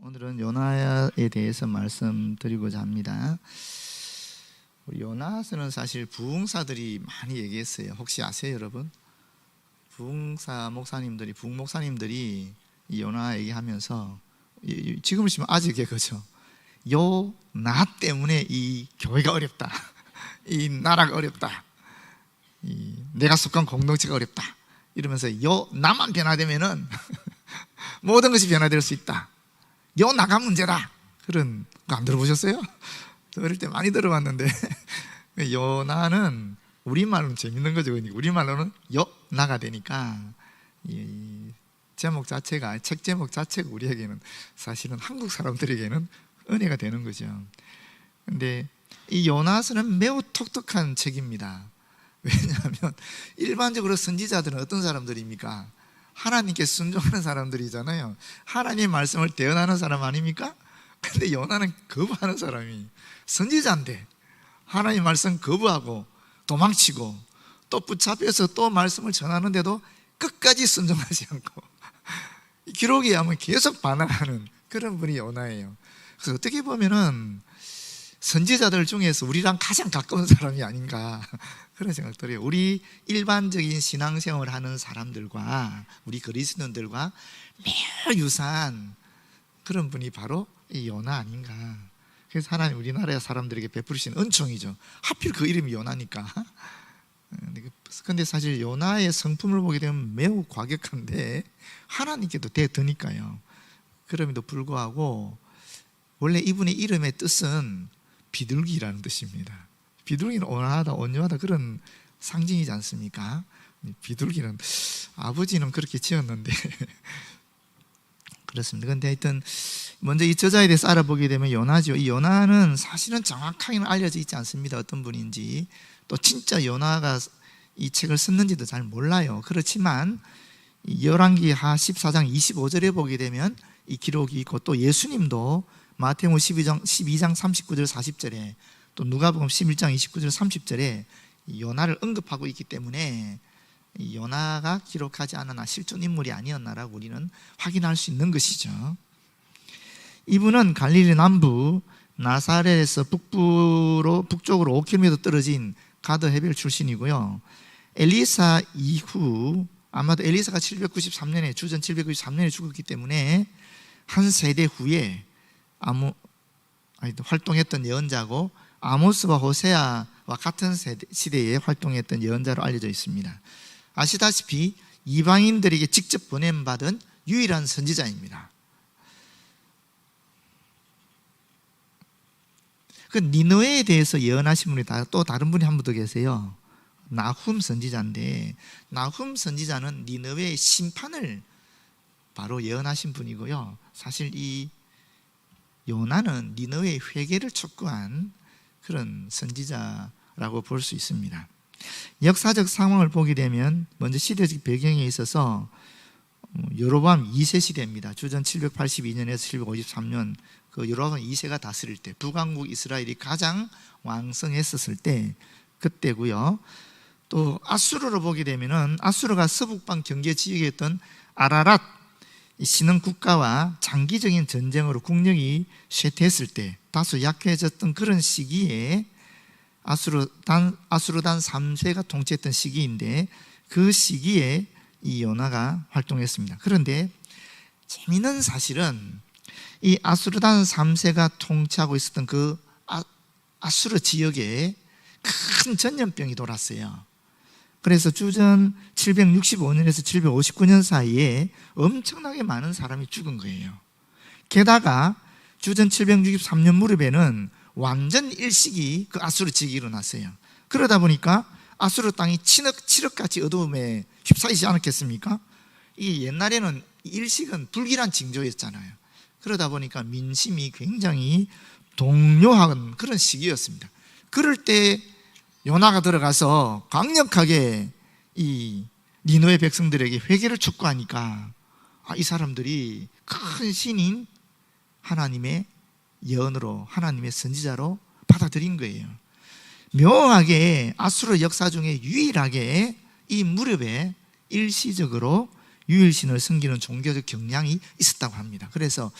오늘은 요나에 대해서 말씀드리고자 합니다. 우리 요나서는 사실 부흥사들이 많이 얘기했어요. 혹시 아세요, 여러분? 부흥사 목사님들이, 부흥 목사님들이 이 요나 얘기하면서 지금을 치면 아직의 거죠. 요나 때문에 이 교회가 어렵다, 이 나라가 어렵다, 내가 속한 공동체가 어렵다 이러면서 요나만 변화되면은 모든 것이 변화될 수 있다. 요나가 문제다. 그런 거 안 들어보셨어요? 어릴 때 많이 들어봤는데 요나는 우리말로는 재밌는 거죠. 우리말로는 요나가 되니까 이 제목 자체가, 책 제목 자체가 우리에게는, 사실은 한국 사람들에게는 은혜가 되는 거죠. 근데 이 요나서는 매우 독특한 책입니다. 왜냐하면 일반적으로 선지자들은 어떤 사람들입니까? 하나님께 순종하는 사람들이잖아요. 하나님의 말씀을 대언하는 사람 아닙니까? 근데 요나는 거부하는 사람이, 선지자인데 하나님의 말씀 거부하고 도망치고 또 붙잡혀서 또 말씀을 전하는데도 끝까지 순종하지 않고 기록에 의하면 계속 반항하는 그런 분이 요나예요. 그래서 어떻게 보면은 선지자들 중에서 우리랑 가장 가까운 사람이 아닌가 그런 생각도 해요. 우리 일반적인 신앙생활을 하는 사람들과 우리 그리스도인들과 매우 유사한 그런 분이 바로 이 요나 아닌가. 그래서 하나님 우리나라 사람들에게 베푸시는 은총이죠. 하필 그 이름이 요나니까. 근데 사실 요나의 성품을 보게 되면 매우 과격한데 하나님께도 대드니까요. 그럼에도 불구하고 원래 이분의 이름의 뜻은 비둘기라는 뜻입니다. 비둘기는 온화하다, 온유하다 그런 상징이지 않습니까? 비둘기는 아버지는 그렇게 지었는데 그렇습니다. 근데 하여튼 먼저 이 저자에 대해서 알아보게 되면 요나죠. 이 요나는 사실은 정확하게는 알려져 있지 않습니다. 어떤 분인지, 또 진짜 요나가 이 책을 썼는지도 잘 몰라요. 그렇지만 열왕기하 14장 25절에 보게 되면 이 기록이 있고, 또 예수님도 마태복음 12장 39절 40절에, 또 누가복음 11장 29절 30절에 요나를 언급하고 있기 때문에 요나가 기록하지 않았나, 실존 인물이 아니었나라고 우리는 확인할 수 있는 것이죠. 이분은 갈릴리 남부 나사렛에서 북쪽으로 5km 떨어진 가드 헤벨 출신이고요. 엘리사 이후, 아마도 엘리사가 793년에, 주전 793년에 죽었기 때문에 한 세대 후에 활동했던 예언자고, 아모스와 호세아와 같은 시대에 활동했던 예언자로 알려져 있습니다. 아시다시피 이방인들에게 직접 보냄받은 유일한 선지자입니다. 그 니느웨에 대해서 예언하신 분이 또 다른 분이 한 분 더 계세요. 나훔 선지자인데, 나훔 선지자는 니느웨의 심판을 바로 예언하신 분이고요. 사실 이 요나는 니느웨의 회개를 촉구한 그런 선지자라고 볼 수 있습니다. 역사적 상황을 보게 되면 먼저 시대적 배경에 있어서 여로보암 2세 시대입니다. 주전 782년에서 753년, 그 여로보암 2세가 다스릴 때, 북왕국 이스라엘이 가장 왕성했었을 때 그때고요. 또 아수르로 보게 되면은 아수르가 서북방 경계 지역에 있던 아라랏 신흥 국가와 장기적인 전쟁으로 국력이 쇠퇴했을 때, 다소 약해졌던 그런 시기에 아수르단 3세가 통치했던 시기인데, 그 시기에 이 요나가 활동했습니다. 그런데 재미있는 사실은 이 아수르단 3세가 통치하고 있었던 그 아수르 지역에 큰 전염병이 돌았어요. 그래서 주전 765년에서 759년 사이에 엄청나게 많은 사람이 죽은 거예요. 게다가 주전 763년 무렵에는 완전 일식이 그 아수르 지역에 일어났어요. 그러다 보니까 아수르 땅이 칠흑같이 어두움에 휩싸이지 않았겠습니까? 이 옛날에는 일식은 불길한 징조였잖아요. 그러다 보니까 민심이 굉장히 동요한 그런 시기였습니다. 그럴 때 요나가 들어가서 강력하게 이 니느웨 백성들에게 회개를 촉구하니까 이 사람들이 큰 신인 하나님의 예언으로, 하나님의 선지자로 받아들인 거예요. 묘하게 아수르 역사 중에 유일하게 이 무렵에 일시적으로 유일신을 섬기는 종교적 경향이 있었다고 합니다. 그래서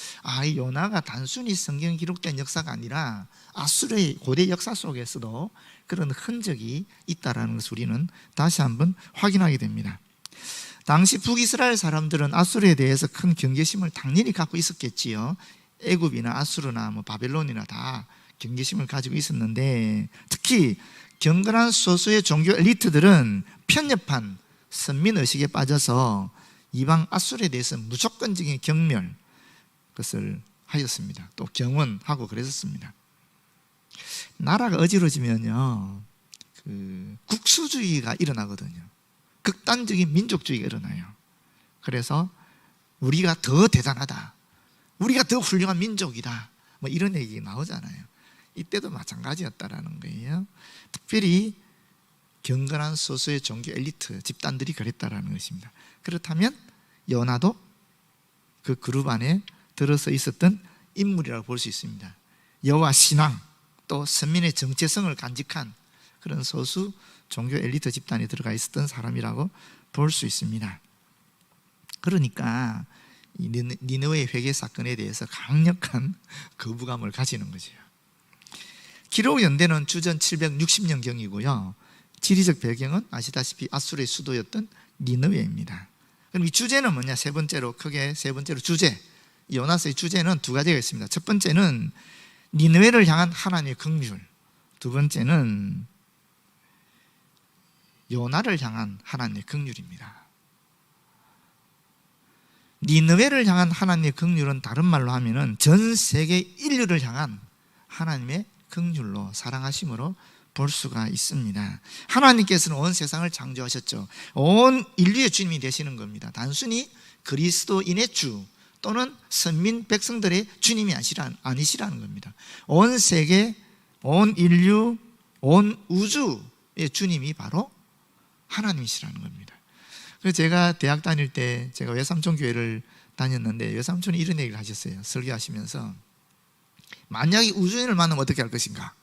이 요나가 단순히 성경에 기록된 역사가 아니라 아수르의 고대 역사 속에서도 그런 흔적이 있다는 것을 우리는 다시 한번 확인하게 됩니다. 당시 북이스라엘 사람들은 아수르에 대해서 큰 경계심을 당연히 갖고 있었겠지요. 애굽이나 아수르나 바벨론이나 다 경계심을 가지고 있었는데, 특히 경건한 소수의 종교 엘리트들은 편협한 선민의식에 빠져서 이방 아수르에 대해서 무조건적인 경멸, 그것을 하였습니다. 또 경원하고 그랬었습니다. 나라가 어지러지면요, 국수주의가 일어나거든요. 극단적인 민족주의가 일어나요. 그래서 우리가 더 대단하다, 우리가 더 훌륭한 민족이다, 이런 얘기 나오잖아요. 이때도 마찬가지였다라는 거예요. 특별히 경건한 소수의 종교 엘리트 집단들이 그랬다라는 것입니다. 그렇다면 요나도 그 그룹 안에 들어서 있었던 인물이라고 볼 수 있습니다. 여호와 신앙, 또 선민의 정체성을 간직한 그런 소수 종교 엘리트 집단에 들어가 있었던 사람이라고 볼 수 있습니다. 그러니까 이 니느웨 회개 사건에 대해서 강력한 거부감을 가지는 거죠. 기록 연대는 주전 760년경이고요. 지리적 배경은 아시다시피 아수르의 수도였던 니느웨입니다. 그럼 이 주제는 뭐냐? 크게 세 번째로 주제, 요나서의 주제는 두 가지가 있습니다. 첫 번째는 니느웨를 향한 하나님의 긍휼, 두 번째는 요나를 향한 하나님의 긍휼입니다. 니느웨를 향한 하나님의 긍휼은 다른 말로 하면은 전 세계 인류를 향한 하나님의 긍휼로, 사랑하심으로 볼 수가 있습니다. 하나님께서는 온 세상을 창조하셨죠. 온 인류의 주님이 되시는 겁니다. 단순히 그리스도인의 주 또는 선민 백성들의 주님이 아니시라는 겁니다. 온 세계, 온 인류, 온 우주의 주님이 바로 하나님이시라는 겁니다. 그래서 제가 대학 다닐 때 제가 외삼촌 교회를 다녔는데 외삼촌이 이런 얘기를 하셨어요. 설교하시면서 만약에 우주인을 만나면 어떻게 할 것인가?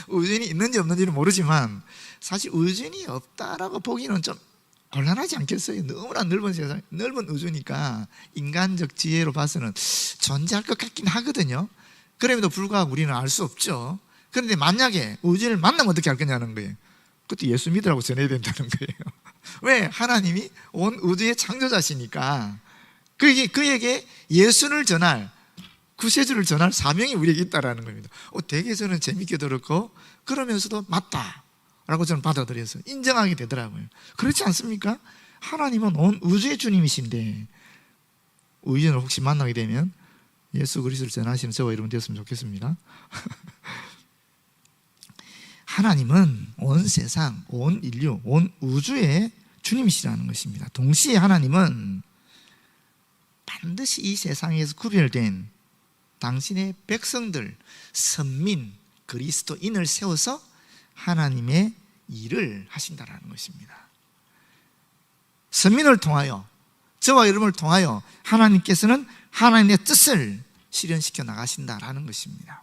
우주인이 있는지 없는지는 모르지만 사실 우주인이 없다라고 보기는 좀 곤란하지 않겠어요? 너무나 넓은 세상, 넓은 우주니까 인간적 지혜로 봐서는 존재할 것 같긴 하거든요. 그럼에도 불구하고 우리는 알 수 없죠. 그런데 만약에 우주인을 만나면 어떻게 할 거냐는 거예요. 그것도 예수 믿으라고 전해야 된다는 거예요. 왜? 하나님이 온 우주의 창조자시니까 그에게 예수를 전할, 구세주를 전할 사명이 우리에게 있다는 겁니다. 되게 저는 재밌게 들었고 그러면서도 맞다라고 저는 받아들여서 인정하게 되더라고요. 그렇지 않습니까? 하나님은 온 우주의 주님이신데 우주인을 혹시 만나게 되면 예수 그리스도를 전하시는 저와 여러분 되었으면 좋겠습니다. 하나님은 온 세상, 온 인류, 온 우주의 주님이시라는 것입니다. 동시에 하나님은 반드시 이 세상에서 구별된 당신의 백성들, 선민, 그리스도인을 세워서 하나님의 일을 하신다는 것입니다. 선민을 통하여, 저와 여러분을 통하여 하나님께서는 하나님의 뜻을 실현시켜 나가신다는 것입니다.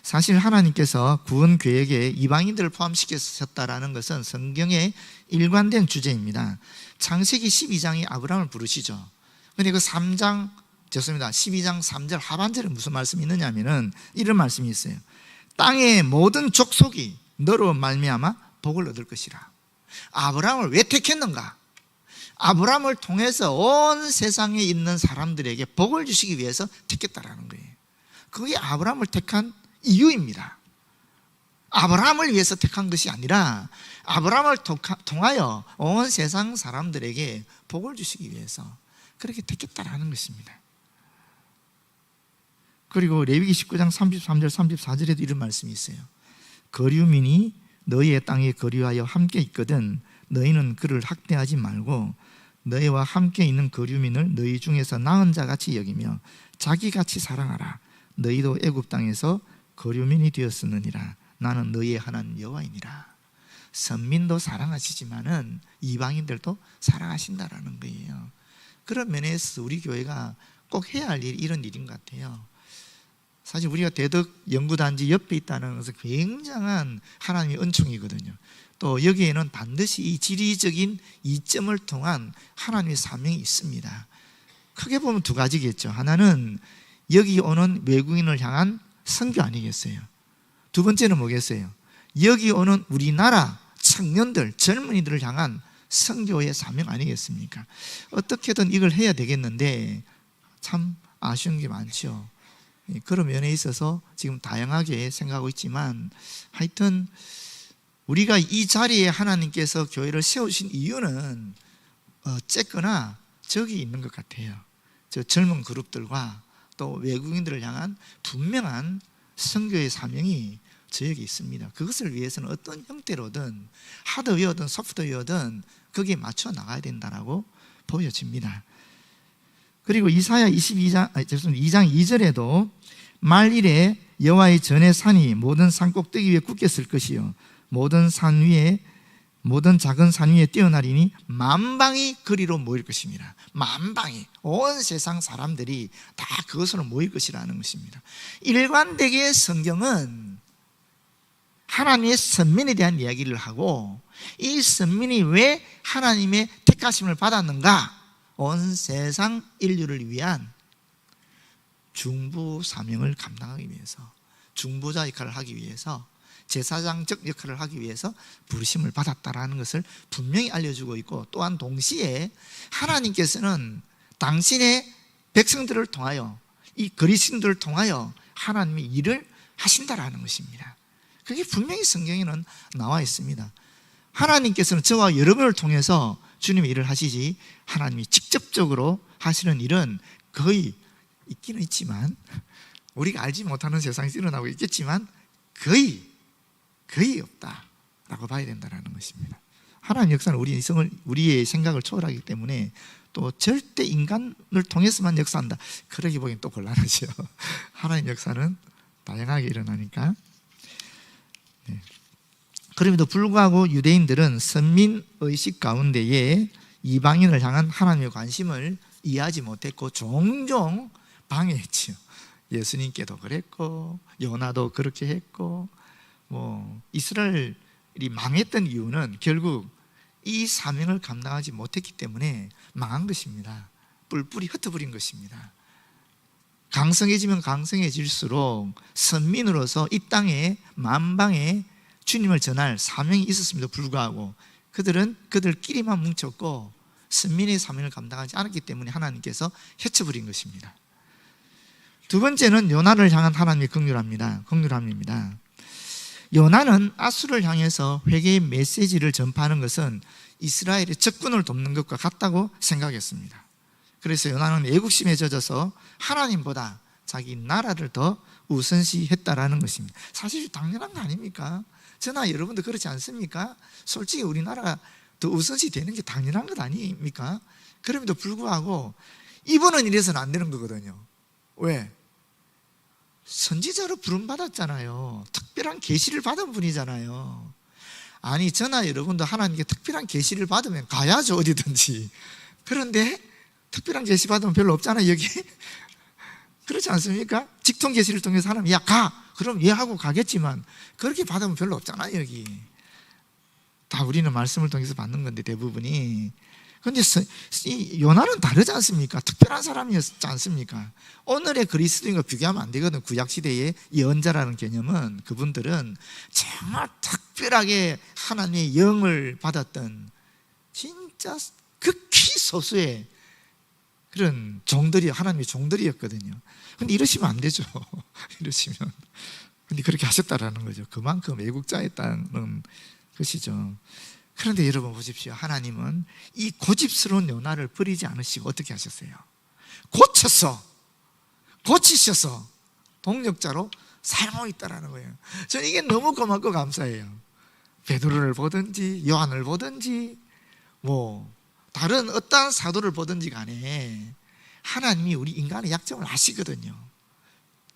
사실 하나님께서 구원 계획에 이방인들을 포함시켰다는 것은 성경의 일관된 주제입니다. 창세기 12장이 아브라함을 부르시죠. 근데 그 12장 3절 하반절에 무슨 말씀이 있느냐 하면은 이런 말씀이 있어요. 땅의 모든 족속이 너로 말미암아 복을 얻을 것이라. 아브라함을 왜 택했는가? 아브라함을 통해서 온 세상에 있는 사람들에게 복을 주시기 위해서 택했다라는 거예요. 그게 아브라함을 택한 이유입니다. 아브라함을 위해서 택한 것이 아니라 아브라함을 통하여 온 세상 사람들에게 복을 주시기 위해서 그렇게 택했다라는 것입니다. 그리고 레위기 19장 33절 34절에도 이런 말씀이 있어요. 거류민이 너희의 땅에 거류하여 함께 있거든 너희는 그를 학대하지 말고 너희와 함께 있는 거류민을 너희 중에서 나은 자같이 여기며 자기같이 사랑하라. 너희도 애굽 땅에서 거류민이 되었으느니라. 나는 너희의 하나님 여호와이니라. 선민도 사랑하시지만은 이방인들도 사랑하신다라는 거예요. 그런 면에서 우리 교회가 꼭 해야 할 일이 이런 일인 것 같아요. 사실 우리가 대덕 연구단지 옆에 있다는 것은 굉장한 하나님의 은총이거든요. 또 여기에는 반드시 이 지리적인 이점을 통한 하나님의 사명이 있습니다. 크게 보면 두 가지겠죠. 하나는 여기 오는 외국인을 향한 선교 아니겠어요? 두 번째는 뭐겠어요? 여기 오는 우리나라 청년들, 젊은이들을 향한 선교의 사명 아니겠습니까? 어떻게든 이걸 해야 되겠는데 참 아쉬운 게 많죠. 그런 면에 있어서 지금 다양하게 생각하고 있지만, 하여튼 우리가 이 자리에 하나님께서 교회를 세우신 이유는 어쨌거나 저기 있는 것 같아요. 저 젊은 그룹들과 또 외국인들을 향한 분명한 선교의 사명이 저에게 있습니다. 그것을 위해서는 어떤 형태로든 하드웨어든 소프트웨어든 거기에 맞춰 나가야 된다라고 보여집니다. 그리고 이사야 2장 2절에도 말일에 여호와의 전의 산이 모든 산 꼭대기 위에 굳게 설 것이요 모든 작은 산 위에 뛰어나리니 만방이 그리로 모일 것입니다. 만방이, 온 세상 사람들이 다 그것으로 모일 것이라는 것입니다. 일관되게 성경은 하나님의 선민에 대한 이야기를 하고, 이 선민이 왜 하나님의 택하심을 받았는가? 온 세상 인류를 위한 중부 사명을 감당하기 위해서, 중보자 역할을 하기 위해서, 제사장적 역할을 하기 위해서 부르심을 받았다라는 것을 분명히 알려주고 있고, 또한 동시에 하나님께서는 당신의 백성들을 통하여, 이 그리스도인들을 통하여 하나님의 일을 하신다라는 것입니다. 그게 분명히 성경에는 나와 있습니다. 하나님께서는 저와 여러분을 통해서 주님의 일을 하시지, 하나님이 직접적으로 하시는 일은 거의 있기는 있지만, 우리가 알지 못하는 세상에서 일어나고 있겠지만 거의 없다라고 봐야 된다는 것입니다. 하나님 역사는 우리의 생각을 초월하기 때문에 또 절대 인간을 통해서만 역사한다, 그러기 보기엔 또 곤란하죠. 하나님 역사는 다양하게 일어나니까. 네. 그럼에도 불구하고 유대인들은 선민의식 가운데에 이방인을 향한 하나님의 관심을 이해하지 못했고 종종 방해했죠. 예수님께도 그랬고 요나도 그렇게 했고, 이스라엘이 망했던 이유는 결국 이 사명을 감당하지 못했기 때문에 망한 것입니다. 뿔뿔이 흩어버린 것입니다. 강성해지면 강성해질수록 선민으로서 이 땅에 만방에 주님을 전할 사명이 있었음에도 불구하고 그들끼리만 뭉쳤고 선민의 사명을 감당하지 않았기 때문에 하나님께서 헤쳐버린 것입니다. 두 번째는 요나를 향한 하나님의 긍휼함입니다. 요나는 아수를 향해서 회개의 메시지를 전파하는 것은 이스라엘의 적군을 돕는 것과 같다고 생각했습니다. 그래서 요나는 애국심에 젖어서 하나님보다 자기 나라를 더 우선시했다라는 것입니다. 사실 당연한 거 아닙니까? 저나 여러분도 그렇지 않습니까? 솔직히 우리나라가 더 우선시 되는 게 당연한 것 아닙니까? 그럼에도 불구하고 이분은 이래서는 안 되는 거거든요. 왜? 선지자로 부름받았잖아요. 특별한 계시를 받은 분이잖아요. 아니, 저나 여러분도 하나님께 특별한 계시를 받으면 가야죠, 어디든지. 그런데 특별한 계시 받으면 별로 없잖아요, 여기. 그렇지 않습니까? 직통 계시를 통해서 하나님, 야, 가! 그럼 얘 하고 가겠지만 그렇게 받으면 별로 없잖아요, 여기. 다 우리는 말씀을 통해서 받는 건데, 대부분이. 그런데 이 요나는 다르지 않습니까? 특별한 사람이었지 않습니까? 오늘의 그리스도인과 비교하면 안 되거든. 구약시대의 예언자라는 개념은, 그분들은 정말 특별하게 하나님의 영을 받았던 진짜 극히 소수의 그런 종들이, 하나님의 종들이었거든요. 근데 이러시면 안 되죠. 이러시면. 근데 그렇게 하셨다라는 거죠. 그만큼 애국자였다는 것이죠. 그런데 여러분 보십시오. 하나님은 이 고집스러운 요나를 버리지 않으시고 어떻게 하셨어요? 고치셔서 동력자로 사용하고 있다는 거예요. 저는 이게 너무 고맙고 감사해요. 베드로를 보든지 요한을 보든지 다른 어떠한 사도를 보든지 간에 하나님이 우리 인간의 약점을 아시거든요.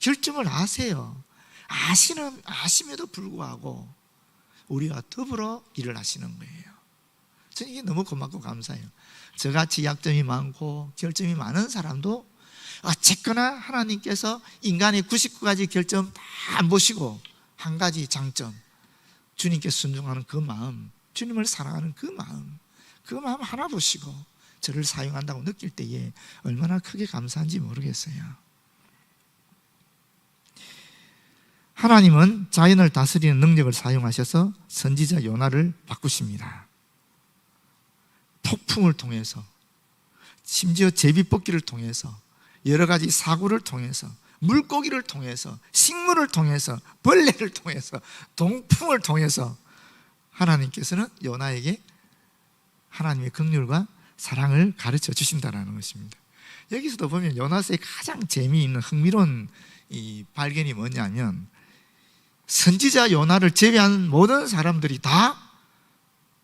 결점을 아세요. 아심에도 불구하고 우리와 더불어 일을 하시는 거예요. 저는 이게 너무 고맙고 감사해요. 저같이 약점이 많고 결점이 많은 사람도 어쨌거나 하나님께서 인간의 99가지 결점 다 안 보시고 한 가지 장점, 주님께 순종하는 그 마음, 주님을 사랑하는 그 마음 하나 보시고 저를 사용한다고 느낄 때에 얼마나 크게 감사한지 모르겠어요. 하나님은 자연을 다스리는 능력을 사용하셔서 선지자 요나를 바꾸십니다. 폭풍을 통해서, 심지어 제비뽑기를 통해서, 여러 가지 사고를 통해서, 물고기를 통해서, 식물을 통해서, 벌레를 통해서, 동풍을 통해서 하나님께서는 요나에게 하나님의 긍휼과 사랑을 가르쳐 주신다는 것입니다. 여기서도 보면 요나서의 가장 재미있는 흥미로운 이 발견이 뭐냐면, 선지자 요나를 제외한 모든 사람들이 다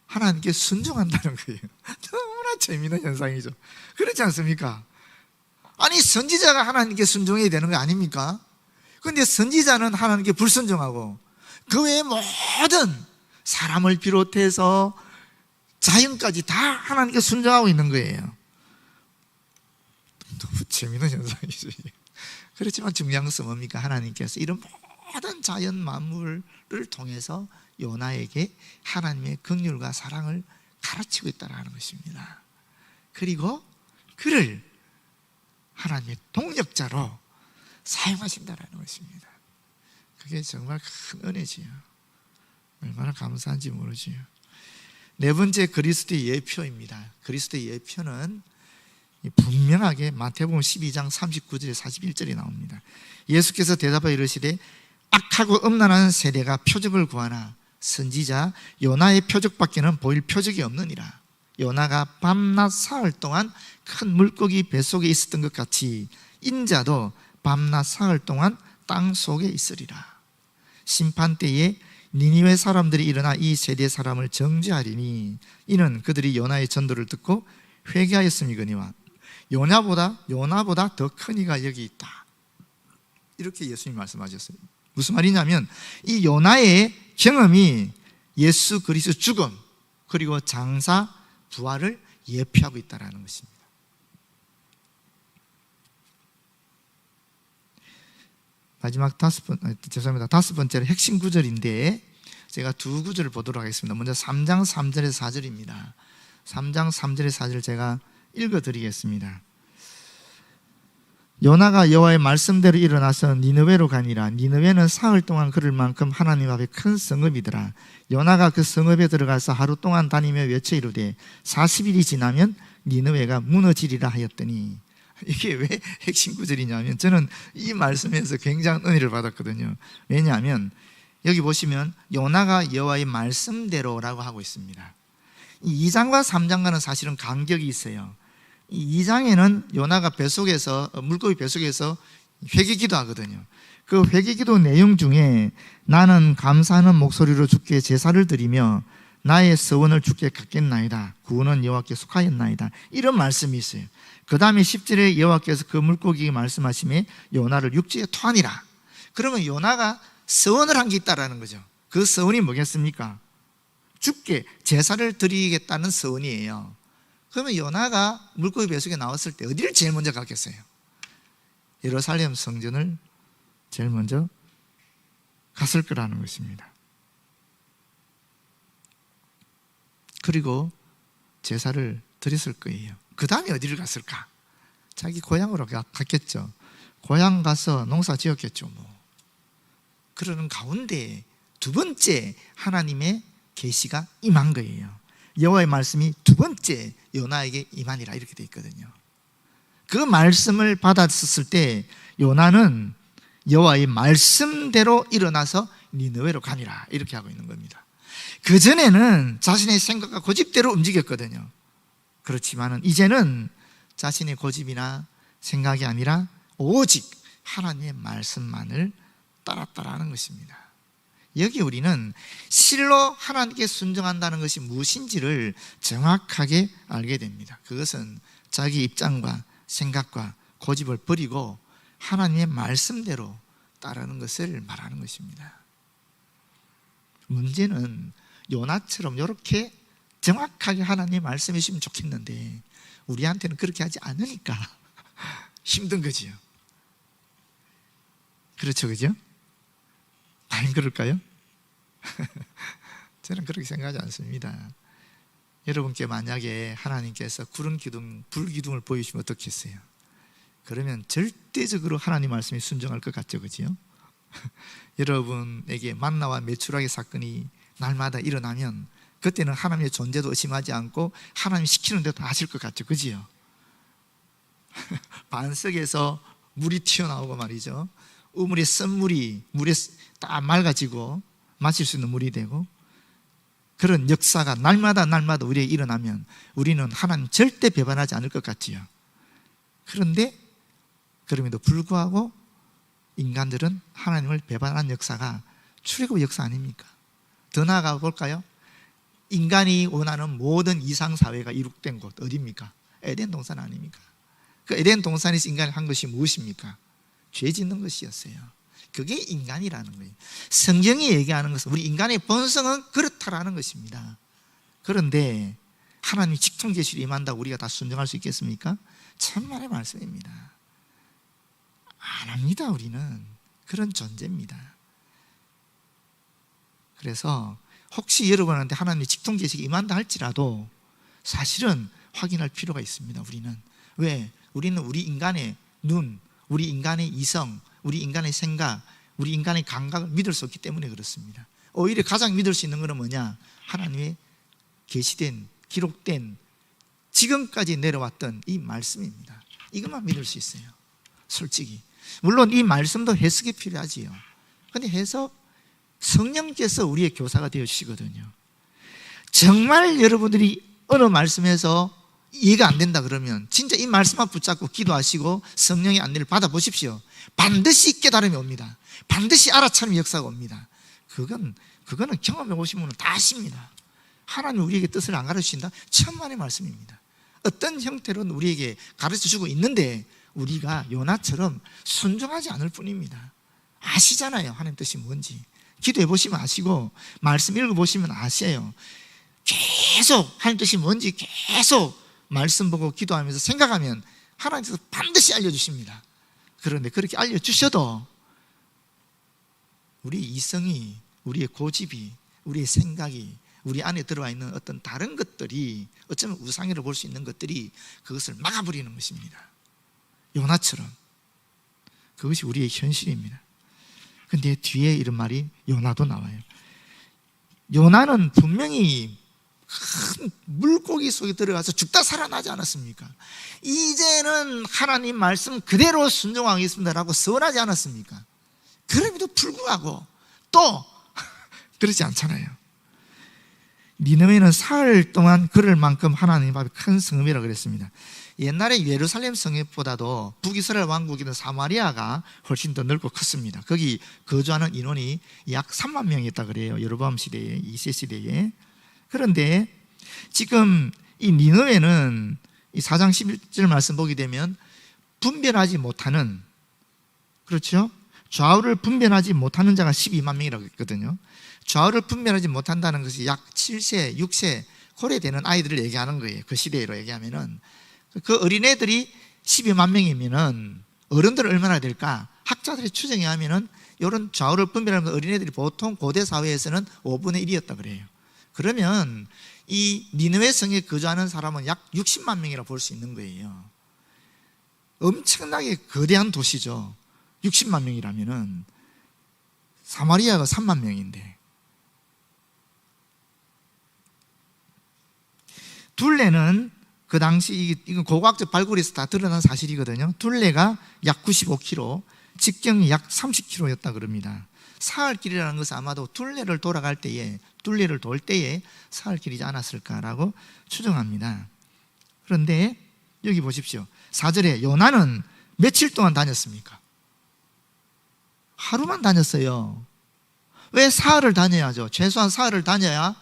하나님께 순종한다는 거예요. 너무나 재미있는 현상이죠. 그렇지 않습니까? 아니, 선지자가 하나님께 순종해야 되는 거 아닙니까? 그런데 선지자는 하나님께 불순종하고 그 외의 모든 사람을 비롯해서 자연까지 다 하나님께 순종하고 있는 거예요. 너무 재미있는 현상이죠. 그렇지만 중요한 것은 뭡니까? 하나님께서 이런 모든 자연 만물을 통해서 요나에게 하나님의 긍휼과 사랑을 가르치고 있다는 것입니다. 그리고 그를 하나님의 동력자로 사용하신다는 것입니다. 그게 정말 큰 은혜지요. 얼마나 감사한지 모르지요. 네 번째, 그리스도의 예표입니다. 그리스도의 예표는 분명하게 마태복음 12장 39절에 41절에 나옵니다. 예수께서 대답하여 이르시되 악하고 음란한 세대가 표적을 구하나 선지자 요나의 표적밖에는 보일 표적이 없느니라. 요나가 밤낮 사흘 동안 큰 물고기 뱃속에 있었던 것 같이 인자도 밤낮 사흘 동안 땅 속에 있으리라. 심판 때에 니니웨 사람들이 일어나 이 세대 사람을 정죄하리니 이는 그들이 요나의 전도를 듣고 회개하였음이거니와 요나보다 더 큰 이가 여기 있다. 이렇게 예수님이 말씀하셨어요. 무슨 말이냐면 이 요나의 경험이 예수 그리스도 죽음 그리고 장사 부활을 예표하고 있다는 것입니다. 마지막 다섯 번째로 핵심 구절인데 제가 두 구절을 보도록 하겠습니다. 먼저 3장 3절에서 4절입니다. 3장 3절에서 4절 제가 읽어드리겠습니다. 요나가 여호와의 말씀대로 일어나서 니느웨로 가니라. 니느웨는 사흘 동안 걸을 만큼 하나님 앞에 큰 성읍이더라. 요나가 그 성읍에 들어가서 하루 동안 다니며 외쳐 이르되 40일이 지나면 니느웨가 무너지리라 하였더니, 이게 왜 핵심 구절이냐면 저는 이 말씀에서 굉장한 은혜를 받았거든요. 왜냐하면 여기 보시면 요나가 여호와의 말씀대로라고 하고 있습니다. 이 2장과 3장과는 사실은 간격이 있어요. 이 2장에는 요나가 물고기 뱃속에서 회개기도 하거든요. 그 회개기도 내용 중에 나는 감사하는 목소리로 주께 제사를 드리며 나의 서원을 주께 갚겠나이다. 구원은 여호와께 속하였나이다. 이런 말씀이 있어요. 그 다음에 10절에 여호와께서 그 물고기에게 말씀하시며 요나를 육지에 토하니라. 그러면 요나가 서원을 한 게 있다라는 거죠. 그 서원이 뭐겠습니까? 주께 제사를 드리겠다는 서원이에요. 그러면 요나가 물고기 뱃속에 나왔을 때 어디를 제일 먼저 갔겠어요? 예루살렘 성전을 제일 먼저 갔을 거라는 것입니다. 그리고 제사를 드렸을 거예요. 그 다음에 어디를 갔을까? 자기 고향으로 갔겠죠. 고향 가서 농사 지었겠죠. 그러는 가운데 두 번째 하나님의 계시가 임한 거예요. 여호와의 말씀이 두 번째 요나에게 임하니라 이렇게 되어 있거든요. 그 말씀을 받았을 때 요나는 여호와의 말씀대로 일어나서 니느웨로 가니라 이렇게 하고 있는 겁니다. 그전에는 자신의 생각과 고집대로 움직였거든요. 그렇지만은 이제는 자신의 고집이나 생각이 아니라 오직 하나님의 말씀만을 따랐다라는 것입니다. 여기 우리는 실로 하나님께 순종한다는 것이 무엇인지를 정확하게 알게 됩니다. 그것은 자기 입장과 생각과 고집을 버리고 하나님의 말씀대로 따르는 것을 말하는 것입니다. 문제는 요나처럼 이렇게 정확하게 하나님의 말씀해 주시면 좋겠는데 우리한테는 그렇게 하지 않으니까 힘든 거지요. 그렇죠, 그죠? 과연 그럴까요? 저는 그렇게 생각하지 않습니다. 여러분께 만약에 하나님께서 구름 기둥, 불 기둥을 보여주시면 어떻겠어요? 그러면 절대적으로 하나님 말씀에 순종할 것 같죠, 그죠? 여러분에게 만나와 메추라기 사건이 날마다 일어나면 그때는 하나님의 존재도 의심하지 않고 하나님이 시키는 대로 다 하실 것 같죠, 그지요? 반석에서 물이 튀어나오고 말이죠, 우물의 썬물이 물에 딱 맑아지고 마실 수 있는 물이 되고, 그런 역사가 날마다 우리에게 일어나면 우리는 하나님 절대 배반하지 않을 것 같지요. 그런데 그럼에도 불구하고 인간들은 하나님을 배반하는 역사가 출애굽 역사 아닙니까? 더 나아가 볼까요? 인간이 원하는 모든 이상사회가 이룩된 곳 어디입니까? 에덴 동산 아닙니까? 그 에덴 동산에서 인간이 한 것이 무엇입니까? 죄 짓는 것이었어요. 그게 인간이라는 거예요. 성경이 얘기하는 것은 우리 인간의 본성은 그렇다라는 것입니다. 그런데 하나님이 직통제실이 임한다고 우리가 다 순종할 수 있겠습니까? 천만의 말씀입니다. 안 합니다. 우리는 그런 존재입니다. 그래서 혹시 여러분한테 하나님의 직통제실이 임한다 할지라도 사실은 확인할 필요가 있습니다. 우리는 왜? 우리는 우리 인간의 눈, 우리 인간의 이성, 우리 인간의 생각, 우리 인간의 감각을 믿을 수 없기 때문에 그렇습니다. 오히려 가장 믿을 수 있는 것은 뭐냐? 하나님의 계시된, 기록된, 지금까지 내려왔던 이 말씀입니다. 이것만 믿을 수 있어요. 솔직히. 물론 이 말씀도 해석이 필요하지요. 그런데 해석, 성령께서 우리의 교사가 되어 주시거든요. 정말 여러분들이 어느 말씀에서 이해가 안 된다 그러면 진짜 이 말씀만 붙잡고 기도하시고 성령의 안내를 받아보십시오. 반드시 깨달음이 옵니다. 반드시 알아차림의 역사가 옵니다. 그거는 경험해 보시면 다 아십니다. 하나님 우리에게 뜻을 안 가르치신다? 천만의 말씀입니다. 어떤 형태로는 우리에게 가르쳐주고 있는데 우리가 요나처럼 순종하지 않을 뿐입니다. 아시잖아요, 하나님 뜻이 뭔지. 기도해 보시면 아시고 말씀 읽어보시면 아세요. 계속 하나님 뜻이 뭔지 계속 말씀 보고 기도하면서 생각하면 하나님께서 반드시 알려주십니다. 그런데 그렇게 알려주셔도 우리 이성이, 우리의 고집이, 우리의 생각이, 우리 안에 들어와 있는 어떤 다른 것들이, 어쩌면 우상이라고 볼 수 있는 것들이 그것을 막아버리는 것입니다. 요나처럼. 그것이 우리의 현실입니다. 근데 뒤에 이런 말이 요나도 나와요. 요나는 분명히 큰 물고기 속에 들어가서 죽다 살아나지 않았습니까? 이제는 하나님 말씀 그대로 순종하겠습니다라고 서원하지 않았습니까? 그럼에도 불구하고 또 그렇지 않잖아요. 니느웨는 사흘 동안 걸을 만큼 하나님 앞에 큰 성읍이라고 그랬습니다. 옛날에 예루살렘 성읍보다도 북이스라엘 왕국이던 사마리아가 훨씬 더 넓고 컸습니다. 거기 거주하는 인원이 약 3만 명이었다 그래요. 여로보암 시대에, 이세 시대에. 그런데 지금 이 니느웨는 이 4장 11절 말씀 보게 되면 분별하지 못하는, 그렇죠? 좌우를 분별하지 못하는 자가 12만 명이라고 했거든요. 좌우를 분별하지 못한다는 것이 약 7세, 6세 고래 되는 아이들을 얘기하는 거예요. 그 시대로 얘기하면은. 그 어린애들이 12만 명이면은 어른들은 얼마나 될까? 학자들이 추정해 하면은 이런 좌우를 분별하는 어린애들이 보통 고대 사회에서는 5분의 1이었다 그래요. 그러면 이 니느웨 성에 거주하는 사람은 약 60만 명이라 볼 수 있는 거예요. 엄청나게 거대한 도시죠. 60만 명이라면은 사마리아가 3만 명인데. 둘레는 그 당시, 이건 고고학적 발굴에서 다 드러난 사실이거든요. 둘레가 약 95km, 직경이 약 30km였다 그럽니다. 사흘길이라는 것은 아마도 둘레를 돌아갈 때에, 둘레를 돌 때에 사흘길이지 않았을까라고 추정합니다. 그런데 여기 보십시오. 4절에 요나는 며칠 동안 다녔습니까? 하루만 다녔어요. 왜 사흘을 다녀야죠? 최소한 사흘을 다녀야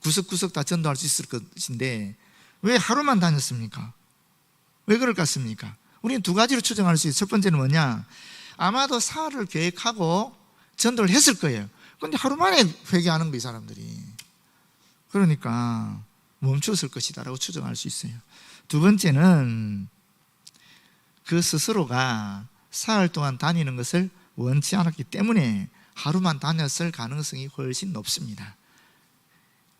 구석구석 다 전도할 수 있을 것인데 왜 하루만 다녔습니까? 왜 그럴 것 같습니까? 우리는 두 가지로 추정할 수 있어요. 첫 번째는 뭐냐? 아마도 사흘을 계획하고 전도를 했을 거예요. 그런데 하루 만에 회개하는 거예요, 사람들이. 그러니까 멈췄을 것이다 라고 추정할 수 있어요. 두 번째는 그 스스로가 사흘 동안 다니는 것을 원치 않았기 때문에 하루만 다녔을 가능성이 훨씬 높습니다.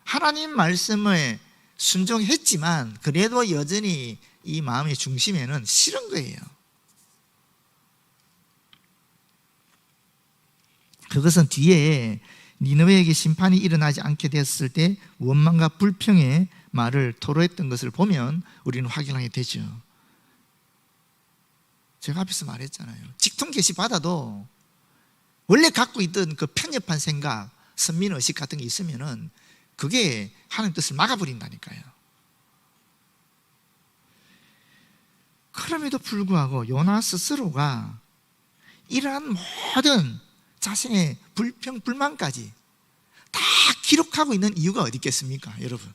하나님 말씀에 순종했지만 그래도 여전히 이 마음의 중심에는 싫은 거예요. 그것은 뒤에 니느웨에게 심판이 일어나지 않게 되었을 때 원망과 불평의 말을 토로했던 것을 보면 우리는 확인하게 되죠. 제가 앞에서 말했잖아요. 직통 계시 받아도 원래 갖고 있던 그 편협한 생각, 선민의식 같은 게 있으면은 그게 하나님 뜻을 막아버린다니까요. 그럼에도 불구하고 요나 스스로가 이러한 모든 자신의 불평, 불만까지 다 기록하고 있는 이유가 어디 있겠습니까, 여러분?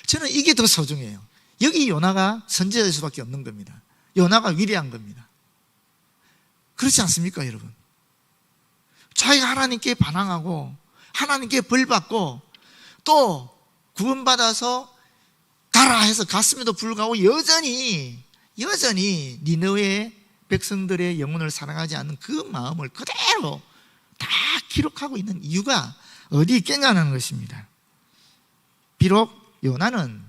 저는 이게 더 소중해요. 여기 요나가 선지자일 수밖에 없는 겁니다. 요나가 위대한 겁니다. 그렇지 않습니까, 여러분? 자기가 하나님께 반항하고 하나님께 벌받고 또 구원받아서 가라 해서 갔음에도 불구하고 여전히 니느웨 백성들의 영혼을 사랑하지 않는 그 마음을 그대로 다 기록하고 있는 이유가 어디 있겠냐는 것입니다. 비록 요나는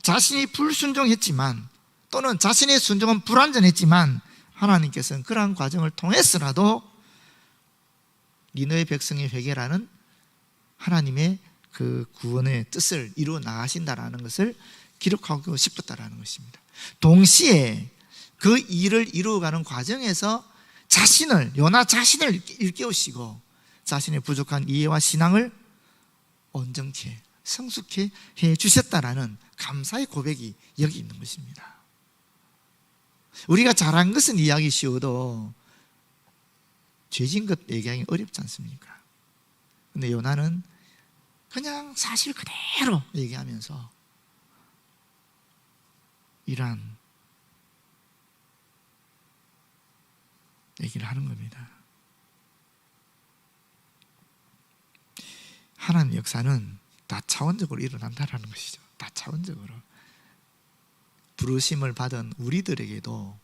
자신이 불순종했지만 또는 자신의 순종은 불완전했지만 하나님께서는 그러한 과정을 통해서라도 니느웨 백성의 회개라는 하나님의 그 구원의 뜻을 이루어 나가신다라는 것을 기록하고 싶었다라는 것입니다. 동시에 그 일을 이루어가는 과정에서 요나 자신을 일깨우시고 자신의 부족한 이해와 신앙을 온전케 성숙해 해 주셨다라는 감사의 고백이 여기 있는 것입니다. 우리가 잘한 것은 이해하기 쉬워도 죄진 것 얘기하기 어렵지 않습니까? 근데 요나는 그냥 사실 그대로 얘기하면서 이러한 얘기를 하는 겁니다. 하나님 역사는 다차원적으로 일어난다는 것이죠. 다차원적으로 부르심을 받은 우리들에게도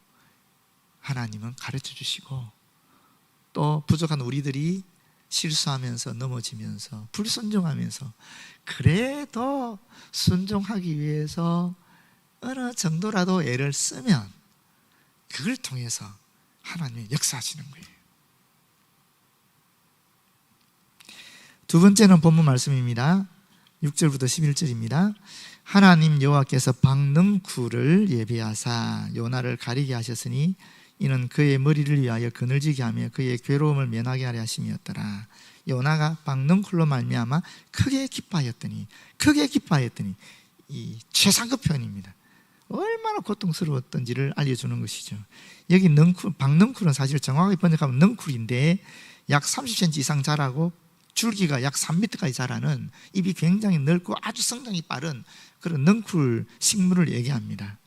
하나님은 가르쳐 주시고 또 부족한 우리들이 실수하면서 넘어지면서 불순종하면서 그래도 순종하기 위해서 어느 정도라도 애를 쓰면 그걸 통해서 하나님이 역사하시는 거예요. 두 번째는 본문 말씀입니다. 6절부터 11절입니다. 하나님 여호와께서 박능쿨을 예비하사 요나를 가리게 하셨으니 이는 그의 머리를 위하여 그늘지게 하며 그의 괴로움을 면하게 하려 하심이었더라. 요나가 박능쿨로 말미암아 크게 기뻐하였더니 이 최상급 표현입니다. 얼마나 고통스러웠던지를 알려주는 것이죠. 여기 박능쿨은 사실 정확하게 번역하면 능쿨인데 약 30cm 이상 자라고 줄기가 약 3m까지 자라는 입이 굉장히 넓고 아주 성장이 빠른 그런 능쿨 식물을 얘기합니다.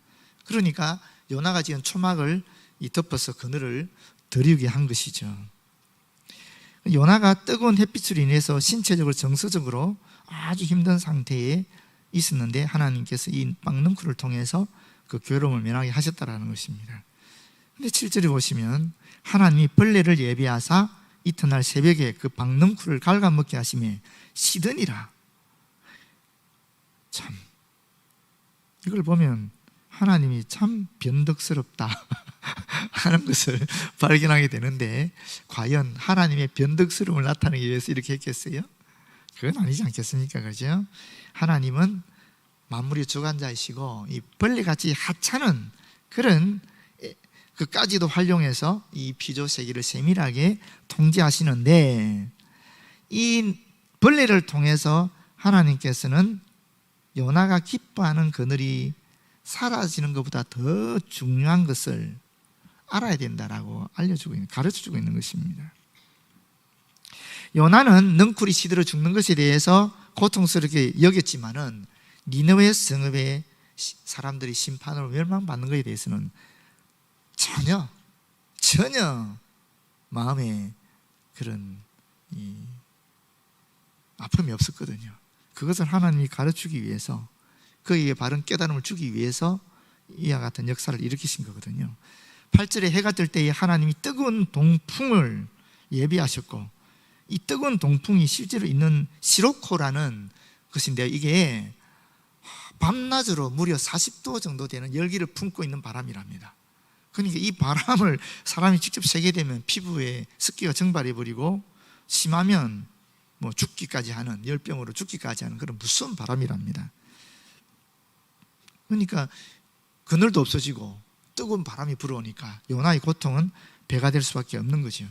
그러니까 요나가 지은 초막을 덮어서 그늘을 드리우게 한 것이죠. 요나가 뜨거운 햇빛으로 인해서 신체적으로 정서적으로 아주 힘든 상태에 있었는데 하나님께서 이 박능쿨을 통해서 그 괴로움을 면하게 하셨다라는 것입니다. 근데 7절에 보시면 하나님이 벌레를 예비하사 이튿날 새벽에 그 박능쿨을 갉아먹게 하시며 시드니라. 참 이걸 보면 하나님이 참 변덕스럽다 하는 것을 발견하게 되는데 과연 하나님의 변덕스러움을 나타내기 위해서 이렇게 했겠어요? 그건 아니지 않겠습니까? 그죠? 하나님은 만물의 주관자이시고 이 벌레같이 하찮은 그런 그까지도 활용해서 이 피조 세계를 세밀하게 통제하시는데 이 벌레를 통해서 하나님께서는 요나가 기뻐하는 그늘이 사라지는 것보다 더 중요한 것을 알아야 된다라고 가르쳐주고 있는 것입니다. 요나는 능쿨이 시들어 죽는 것에 대해서 고통스럽게 여겼지만은 니느웨 성읍의 사람들이 심판으로 멸망받는 것에 대해서는 전혀 마음에 그런 아픔이 없었거든요. 그것을 하나님이 가르치기 위해서 그에게 바른 깨달음을 주기 위해서 이와 같은 역사를 일으키신 거거든요. 8절에 해가 뜰 때에 하나님이 뜨거운 동풍을 예비하셨고 이 뜨거운 동풍이 실제로 있는 시로코라는 것인데요, 이게 밤낮으로 무려 40도 정도 되는 열기를 품고 있는 바람이랍니다. 그러니까 이 바람을 사람이 직접 쐬게 되면 피부에 습기가 증발해버리고 심하면 뭐 죽기까지 하는, 열병으로 죽기까지 하는 그런 무서운 바람이랍니다. 그러니까 그늘도 없어지고 뜨거운 바람이 불어오니까 요나의 고통은 배가 될 수밖에 없는 거죠.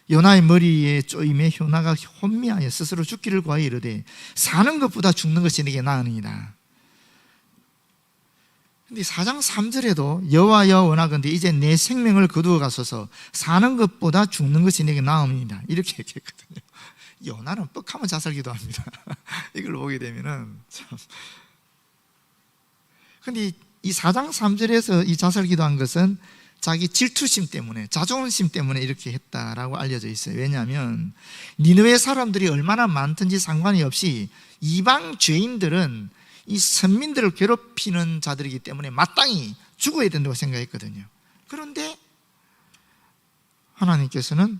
요나의 머리에 쪼임에 요나가 혼미하여 스스로 죽기를 구하여 이르되 사는 것보다 죽는 것이 내게 나으니이다. 근데 4장 3절에도 여호와여 원하건대 이제 내 생명을 거두어 가소서 사는 것보다 죽는 것이 내게 나음이다 이렇게 얘기했거든요. 요나는 뻑하면 자살기도 합니다. 이걸 보게 되면은 참. 근데 이 4장 3절에서 이 자살기도 한 것은 자기 질투심 때문에, 자존심 때문에 이렇게 했다라고 알려져 있어요. 왜냐하면 니느웨 사람들이 얼마나 많든지 상관이 없이 이방 죄인들은 이 선민들을 괴롭히는 자들이기 때문에 마땅히 죽어야 된다고 생각했거든요. 그런데 하나님께서는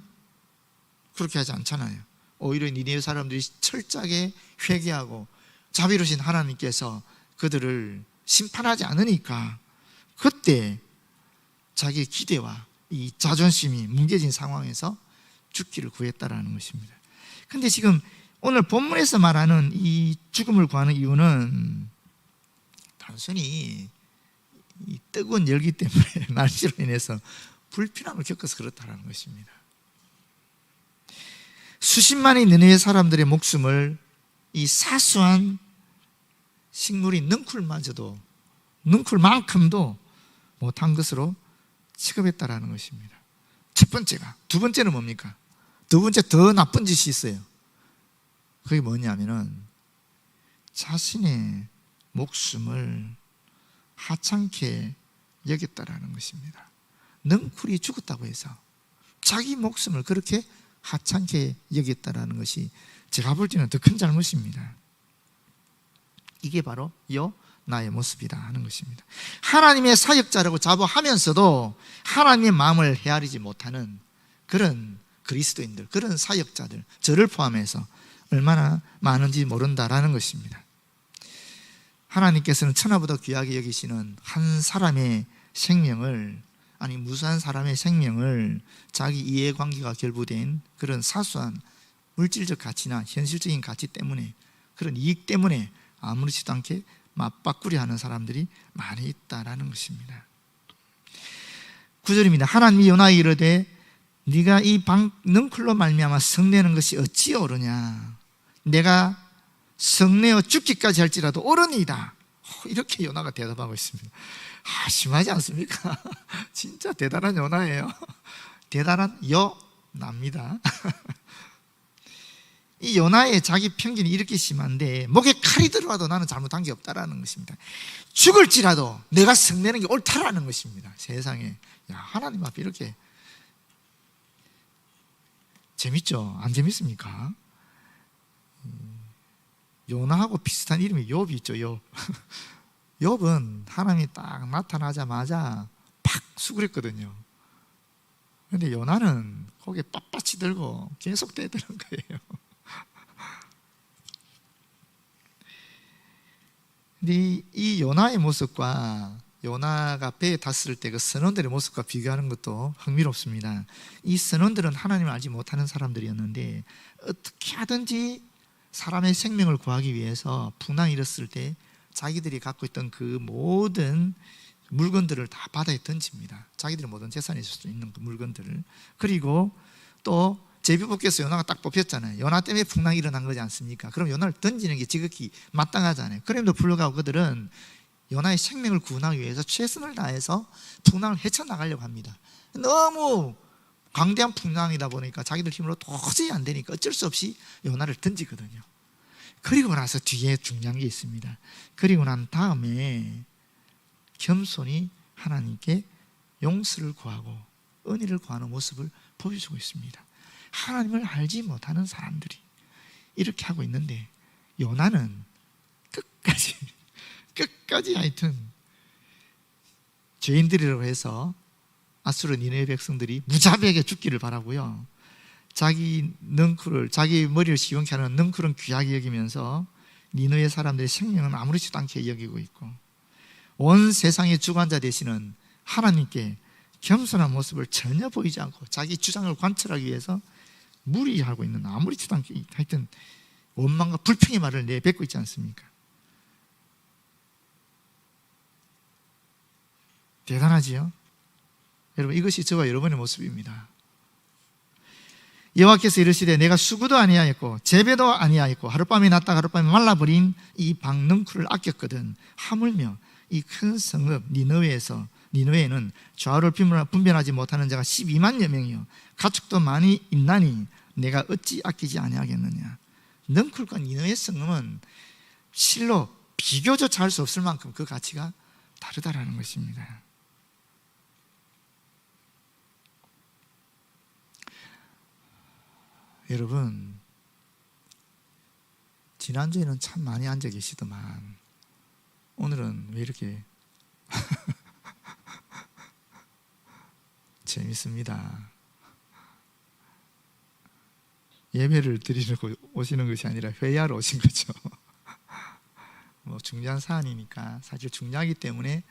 그렇게 하지 않잖아요. 오히려 니느웨 사람들이 철저하게 회개하고 자비로우신 하나님께서 그들을 심판하지 않으니까 그때 자기의 기대와 이 자존심이 뭉개진 상황에서 죽기를 구했다라는 것입니다. 그런데 지금 오늘 본문에서 말하는 이 죽음을 구하는 이유는 단순히 이 뜨거운 열기 때문에 날씨로 인해서 불편함을 겪어서 그렇다는 것입니다. 수십만의 니느웨 사람들의 목숨을 이 사소한 식물인 능쿨만큼도 못한 것으로 취급했다라는 것입니다. 첫 번째가. 두 번째는 뭡니까? 두 번째 더 나쁜 짓이 있어요. 그게 뭐냐면은 자신의 목숨을 하찮게 여겼다라는 것입니다. 능쿨이 죽었다고 해서 자기 목숨을 그렇게 하찮게 여겼다라는 것이 제가 볼 때는 더 큰 잘못입니다. 이게 바로 나의 모습이다 하는 것입니다. 하나님의 사역자라고 자부하면서도 하나님의 마음을 헤아리지 못하는 그런 그리스도인들, 그런 사역자들, 저를 포함해서 얼마나 많은지 모른다라는 것입니다. 하나님께서는 천하보다 귀하게 여기시는 한 사람의 생명을, 아니 무수한 사람의 생명을 자기 이해관계가 결부된 그런 사소한 물질적 가치나 현실적인 가치 때문에, 그런 이익 때문에 아무렇지도 않게 맞바꾸려 하는 사람들이 많이 있다라는 것입니다. 9절입니다. 하나님이 요나에게 이르되 네가 이 능쿨로 말미암아 성내는 것이 어찌 옳으냐, 내가 성내어 죽기까지 할지라도 옳으니이다. 이렇게 요나가 대답하고 있습니다. 심하지 않습니까? 진짜 대단한 요나예요. 대단한 요나입니다. 이 요나의 자기 편견이 이렇게 심한데 목에 칼이 들어와도 나는 잘못한 게 없다라는 것입니다. 죽을지라도 내가 성내는 게 옳다라는 것입니다. 세상에, 야, 하나님 앞에 이렇게 재밌죠? 안 재밌습니까? 요나하고 비슷한 이름이 욥이 있죠. 욥. 욥은 하나님이 딱 나타나자마자 팍 수그렸거든요. 그런데 요나는 거기에 빳빳이 들고 계속 대드는 거예요. 근데 이 요나의 모습과 요나가 배에 탔을 때 그 선원들의 모습과 비교하는 것도 흥미롭습니다. 이 선원들은 하나님을 알지 못하는 사람들이었는데 어떻게 하든지 사람의 생명을 구하기 위해서 풍랑이 일었을 때 자기들이 갖고 있던 그 모든 물건들을 다 바다에 던집니다. 자기들의 모든 재산이 있을 수 있는 그 물건들을. 그리고 또 제비뽑기에서 요나가 딱 뽑혔잖아요. 요나 때문에 풍랑이 일어난 거지 않습니까? 그럼 요나를 던지는 게 지극히 마땅하잖아요. 그럼에도 불구하고 그들은 요나의 생명을 구원하기 위해서 최선을 다해서 풍랑을 헤쳐나가려고 합니다. 너무 광대한 풍랑이다 보니까 자기들 힘으로 도저히 안 되니까 어쩔 수 없이 요나를 던지거든요. 그리고 나서 뒤에 중요한 게 있습니다. 그리고 난 다음에 겸손히 하나님께 용서를 구하고 은혜를 구하는 모습을 보여주고 있습니다. 하나님을 알지 못하는 사람들이 이렇게 하고 있는데 요나는 끝까지 하여튼 죄인들이라고 해서 아수르 니느웨 백성들이 무자비하게 죽기를 바라고요. 자기 머리를 시원케 하는 능쿨은 귀하게 여기면서 니느웨 사람들의 생명은 아무렇지도 않게 여기고 있고, 온 세상의 주관자 되시는 하나님께 겸손한 모습을 전혀 보이지 않고 자기 주장을 관철하기 위해서 무리하고 있는, 아무렇지도 않게 하여튼 원망과 불평의 말을 내뱉고 있지 않습니까? 대단하지요? 여러분, 이것이 저와 여러분의 모습입니다. 여호와께서 이르시되 내가 수구도 아니하였고 재배도 아니하였고 하룻밤이 났다가 하룻밤에 말라버린 이 방능쿨을 아꼈거든. 하물며 이 큰 성읍 니느웨에는 좌우를 분별하지 못하는 자가 12만여 명이요 가축도 많이 있나니 내가 어찌 아끼지 아니하겠느냐. 능쿨과 니느웨 성읍은 실로 비교조차 할 수 없을 만큼 그 가치가 다르다라는 것입니다. 여러분, 지난주에는 참 많이 앉아 계시더만 오늘은 왜 이렇게 재밌습니다. 예배를 드리려고 오시는 것이 아니라 회의하러 오신 거죠. 뭐 중요한 사안이니까, 사실 중요하기 때문에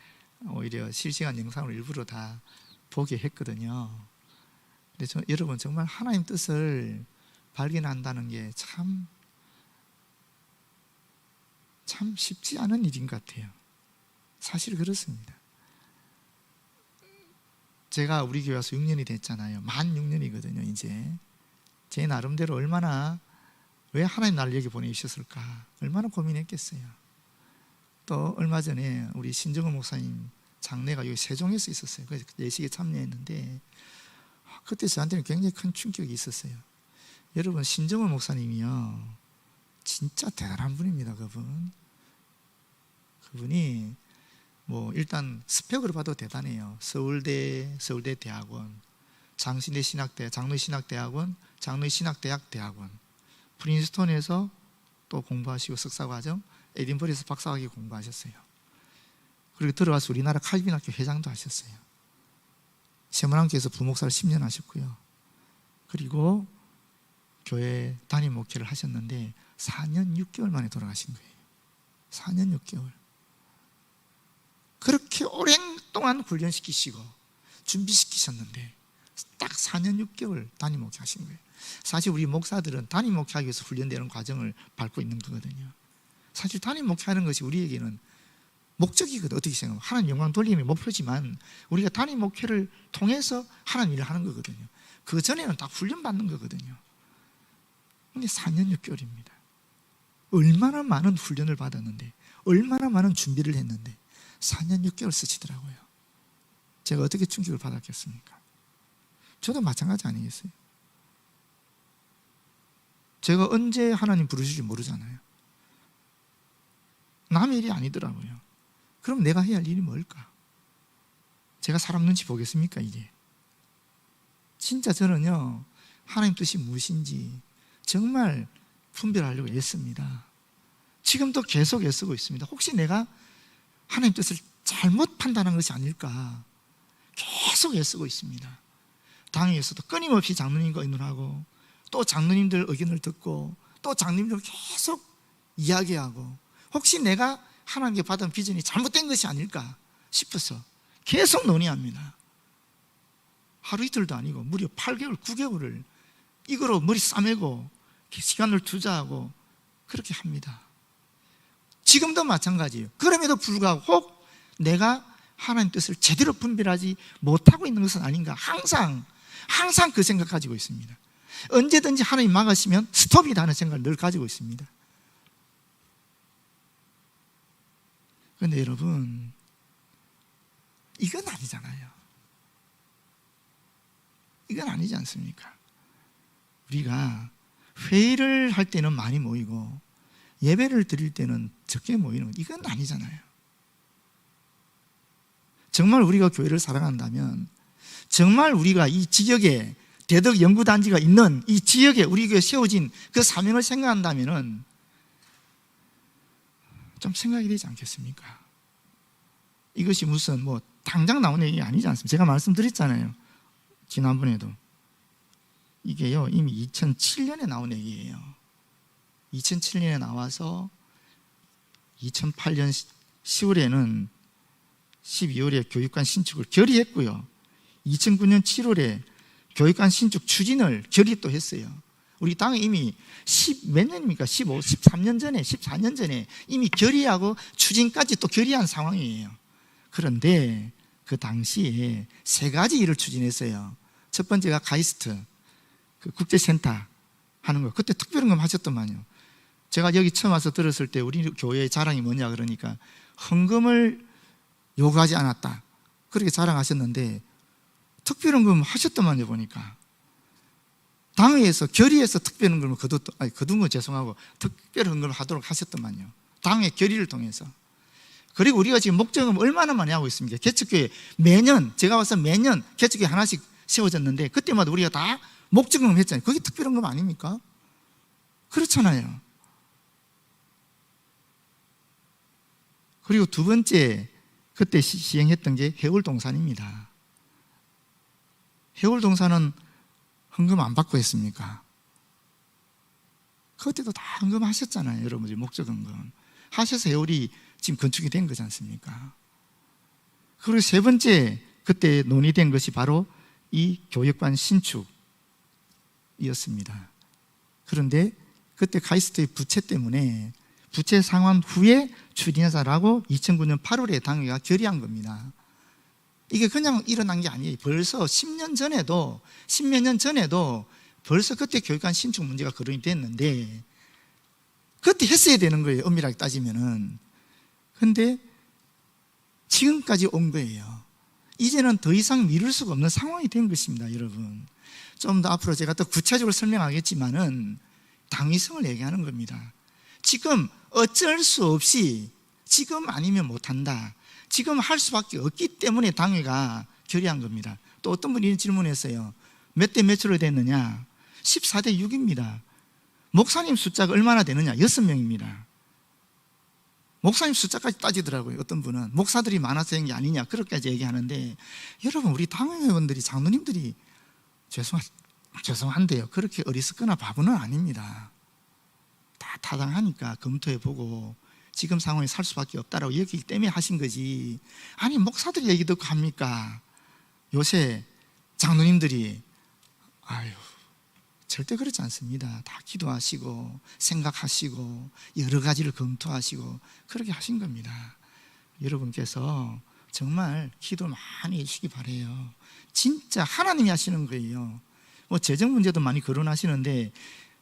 오히려 실시간 영상을 일부러 다 보게 했거든요. 근데 여러분, 정말 하나님 뜻을 발견한다는 게 참 쉽지 않은 일인 것 같아요. 사실 그렇습니다. 제가 우리 교회 와서 6년이 됐잖아요. 만 6년이거든요. 이제 제 나름대로 얼마나, 왜 하나님 나를 여기 보내주셨을까 얼마나 고민했겠어요. 또 얼마 전에 우리 신정호 목사님 장례가 여기 세종에서 있었어요. 그래서 예식에 참여했는데 그때 저한테는 굉장히 큰 충격이 있었어요. 여러분, 신정호 목사님이요 진짜 대단한 분입니다. 그분이 뭐 일단 스펙으로 봐도 대단해요. 서울대 대학원, 장신대 신학대, 장로신학대학원, 장로신학대학 대학원, 프린스톤에서 또 공부하시고 석사과정, 에딘버러에서 박사학위 공부하셨어요. 그리고 들어와서 우리나라 칼빈학교 회장도 하셨어요. 세문안교에서 부목사를 10년 하셨고요. 그리고 교회 담임 목회를 하셨는데 4년 6개월 만에 돌아가신 거예요. 4년 6개월. 그렇게 오랜 동안 훈련시키시고 준비시키셨는데 딱 4년 6개월 담임 목회 하신 거예요. 사실 우리 목사들은 담임 목회하기 위해서 훈련되는 과정을 밟고 있는 거거든요. 사실 담임 목회하는 것이 우리에게는 목적이거든. 어떻게 생각하면 하나님 영광 돌림이 목표지만 우리가 담임 목회를 통해서 하나님 일을 하는 거거든요. 그 전에는 다 훈련받는 거거든요. 근데 4년 6개월입니다. 얼마나 많은 훈련을 받았는데, 얼마나 많은 준비를 했는데 4년 6개월 쓰시더라고요. 제가 어떻게 충격을 받았겠습니까? 저도 마찬가지 아니겠어요? 제가 언제 하나님 부르실지 모르잖아요. 남의 일이 아니더라고요. 그럼 내가 해야 할 일이 뭘까? 제가 사람 눈치 보겠습니까 이게? 진짜 저는요 하나님 뜻이 무엇인지 정말 분별하려고 애씁니다. 지금도 계속 애쓰고 있습니다. 혹시 내가 하나님 뜻을 잘못 판단한 것이 아닐까 계속 애쓰고 있습니다. 당에서도 끊임없이 장로님과 의논하고 또 장로님들 의견을 듣고 또 장로님들 계속 이야기하고 혹시 내가 하나님께 받은 비전이 잘못된 것이 아닐까 싶어서 계속 논의합니다. 하루 이틀도 아니고 무려 8개월, 9개월을 이거로 머리 싸매고 시간을 투자하고 그렇게 합니다. 지금도 마찬가지예요. 그럼에도 불구하고 혹 내가 하나님 뜻을 제대로 분별하지 못하고 있는 것은 아닌가 항상 그 생각 가지고 있습니다. 언제든지 하나님 막으시면 스톱이다 하는 생각을 늘 가지고 있습니다. 그런데 여러분 이건 아니잖아요. 이건 아니지 않습니까? 우리가 회의를 할 때는 많이 모이고 예배를 드릴 때는 적게 모이는 건 이건 아니잖아요. 정말 우리가 교회를 사랑한다면 정말 우리가 이 지역에 대덕 연구단지가 있는 이 지역에 우리 교회에 세워진 그 사명을 생각한다면 좀 생각이 되지 않겠습니까? 이것이 무슨 뭐 당장 나온 얘기가 아니지 않습니까? 제가 말씀드렸잖아요. 지난번에도 이게요 이미 2007년에 나온 얘기예요. 2007년에 나와서 2008년 10월에는 12월에 교육관 신축을 결의했고요. 2009년 7월에 교육관 신축 추진을 결의 또 했어요. 우리 당은 이미 몇 년입니까? 13년 전에, 14년 전에 이미 결의하고 추진까지 또 결의한 상황이에요. 그런데 그 당시에 세 가지 일을 추진했어요. 첫 번째가 가이스트, 그 국제센터 하는 거. 그때 특별헌금 하셨더만요. 제가 여기 처음 와서 들었을 때 우리 교회의 자랑이 뭐냐 그러니까 헌금을 요구하지 않았다. 그렇게 자랑하셨는데 특별헌금 하셨더만요 보니까. 당회에서 결의해서 특별헌금을 거둔 건 죄송하고 특별헌금을 하도록 하셨더만요. 당회 결의를 통해서. 그리고 우리가 지금 목적은 얼마나 많이 하고 있습니까? 개척교회 매년, 제가 와서 매년 개척교회 하나씩 세워졌는데 그때마다 우리가 다 목적금 했잖아요. 그게 특별헌금 아닙니까? 그렇잖아요. 그리고 두 번째 그때 시행했던 게 해월동산입니다. 해월동산은 헌금 안 받고 했습니까? 그때도 다 헌금 하셨잖아요. 여러분들 목적헌금 하셔서 해월이 지금 건축이 된 거지 않습니까? 그리고 세 번째 그때 논의된 것이 바로 이 교육관 신축이었습니다. 그런데 그때 카이스트의 부채 때문에 부채 상환 후에 추진하자라고 2009년 8월에 당회가 결의한 겁니다. 이게 그냥 일어난 게 아니에요. 벌써 10년 전에도 벌써 그때 교육관 신축 문제가 거론이 됐는데 그때 했어야 되는 거예요. 엄밀하게 따지면은. 근데 지금까지 온 거예요. 이제는 더 이상 미룰 수가 없는 상황이 된 것입니다, 여러분. 좀 더 앞으로 제가 또 구체적으로 설명하겠지만은 당위성을 얘기하는 겁니다. 지금 어쩔 수 없이 지금 아니면 못한다. 지금 할 수밖에 없기 때문에 당회가 결의한 겁니다. 또 어떤 분이 질문했어요. 몇 대 몇으로 됐느냐? 14대 6입니다. 목사님 숫자가 얼마나 되느냐? 6명입니다. 목사님 숫자까지 따지더라고요. 어떤 분은 목사들이 많아서 된 게 아니냐 그렇게까지 얘기하는데 여러분 우리 당회의원들이 장로님들이 죄송한데요. 그렇게 어리석거나 바보는 아닙니다. 다 타당하니까 검토해보고 지금 상황에 살 수밖에 없다라고 여기기 때문에 하신 거지. 아니 목사들 얘기 듣고 합니까? 요새 장로님들이 아유 절대 그렇지 않습니다. 다 기도하시고 생각하시고 여러 가지를 검토하시고 그렇게 하신 겁니다. 여러분께서 정말 기도 많이 해주시기 바라요. 진짜 하나님이 하시는 거예요. 뭐 재정 문제도 많이 거론하시는데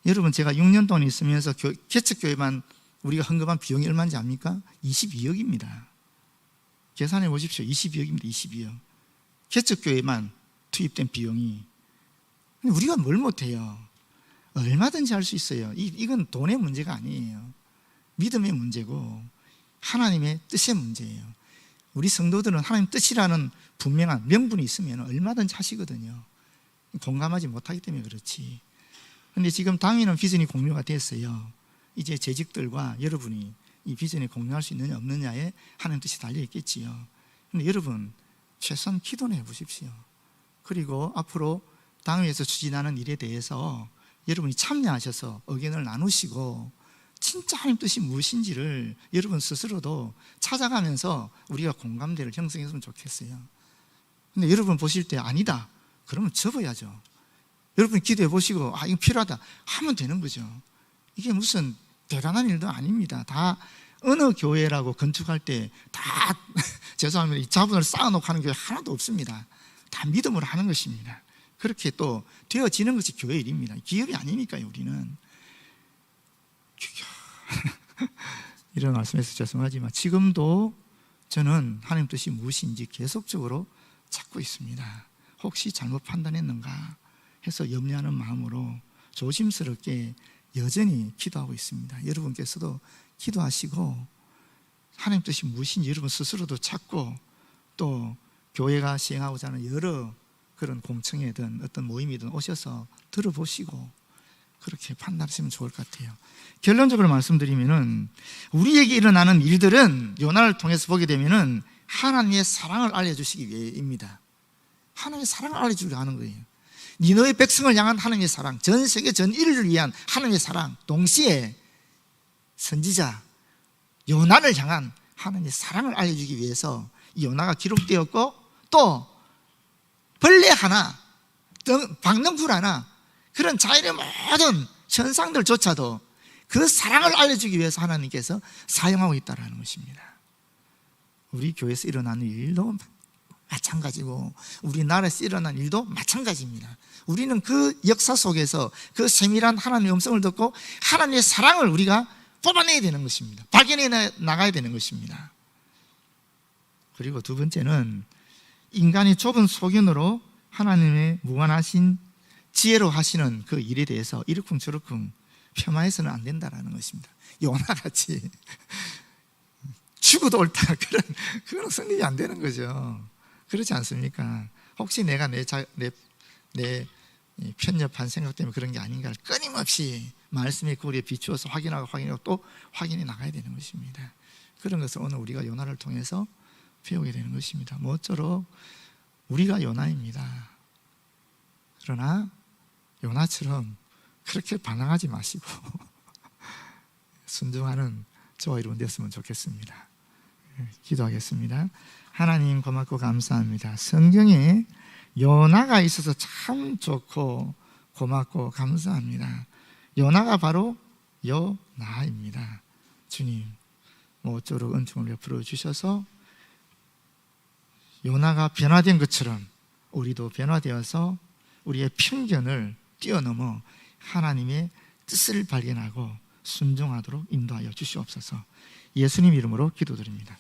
여러분 제가 6년 동안 있으면서 개척교회만 우리가 헌금한 비용이 얼마인지 압니까? 22억입니다. 계산해 보십시오. 22억입니다. 22억. 개척교회만 투입된 비용이. 우리가 뭘 못해요? 얼마든지 할 수 있어요. 이건 돈의 문제가 아니에요. 믿음의 문제고 하나님의 뜻의 문제예요. 우리 성도들은 하나님 뜻이라는 분명한 명분이 있으면 얼마든지 하시거든요. 공감하지 못하기 때문에 그렇지. 그런데 지금 당위는 비전이 공유가 됐어요. 이제 재직들과 여러분이 이 비전에 공유할 수 있느냐 없느냐에 하나님 뜻이 달려있겠지요. 그런데 여러분 최소한 기도는 해보십시오. 그리고 앞으로 당회에서 추진하는 일에 대해서 여러분이 참여하셔서 의견을 나누시고 진짜 하나님 뜻이 무엇인지를 여러분 스스로도 찾아가면서 우리가 공감대를 형성했으면 좋겠어요. 근데 여러분 보실 때 아니다 그러면 접어야죠. 여러분 기도해 보시고 이거 필요하다 하면 되는 거죠. 이게 무슨 대단한 일도 아닙니다. 다 어느 교회라고 건축할 때 다 죄송합니다. 이 자본을 쌓아놓고 하는 교회 하나도 없습니다. 다 믿음으로 하는 것입니다. 그렇게 또 되어지는 것이 교회 일입니다. 기업이 아니니까요. 우리는 이런 말씀해서 죄송하지만 지금도 저는 하나님 뜻이 무엇인지 계속적으로 찾고 있습니다. 혹시 잘못 판단했는가 해서 염려하는 마음으로 조심스럽게 여전히 기도하고 있습니다. 여러분께서도 기도하시고 하나님 뜻이 무엇인지 여러분 스스로도 찾고 또 교회가 시행하고자 하는 여러 그런 공청회든 어떤 모임이든 오셔서 들어보시고 그렇게 판단하시면 좋을 것 같아요. 결론적으로 말씀드리면은 우리에게 일어나는 일들은 요나를 통해서 보게 되면은 하나님의 사랑을 알려주시기 위해입니다. 하나님의 사랑을 알려주려고 하는 거예요. 니느웨 백성을 향한 하나님의 사랑, 전 세계 전 인류를 위한 하나님의 사랑, 동시에 선지자 요나를 향한 하나님의 사랑을 알려주기 위해서 이 요나가 기록되었고, 또 벌레 하나, 박능풀 하나, 그런 자연의 모든 현상들조차도 그 사랑을 알려주기 위해서 하나님께서 사용하고 있다는 것입니다. 우리 교회에서 일어나는 일도 마찬가지고 우리나라에서 일어나는 일도 마찬가지입니다. 우리는 그 역사 속에서 그 세밀한 하나님의 음성을 듣고 하나님의 사랑을 우리가 뽑아내야 되는 것입니다. 발견해 나가야 되는 것입니다. 그리고 두 번째는 인간이 좁은 소견으로 하나님의 무한하신 지혜로 하시는 그 일에 대해서 이러쿵저러쿵 폄하해서는 안 된다는 것입니다. 요나같이 죽어도 옳다, 그건 성립이 안 되는 거죠. 그렇지 않습니까? 혹시 내가 내 편협한 생각 때문에 그런 게 아닌가를 끊임없이 말씀의 거리에 비추어서 확인하고 또 확인해 나가야 되는 것입니다. 그런 것을 오늘 우리가 요나를 통해서 배우게 되는 것입니다. 모쪼록 우리가 요나입니다. 그러나 요나처럼 그렇게 반항하지 마시고 순종하는 저와 여러분 되었으면 좋겠습니다. 기도하겠습니다. 하나님 고맙고 감사합니다. 성경에 요나가 있어서 참 좋고 고맙고 감사합니다. 요나가 바로 요나입니다. 주님, 모쪼록 은총을 베풀어 주셔서 요나가 변화된 것처럼 우리도 변화되어서 우리의 편견을 뛰어넘어 하나님의 뜻을 발견하고 순종하도록 인도하여 주시옵소서. 예수님 이름으로 기도드립니다.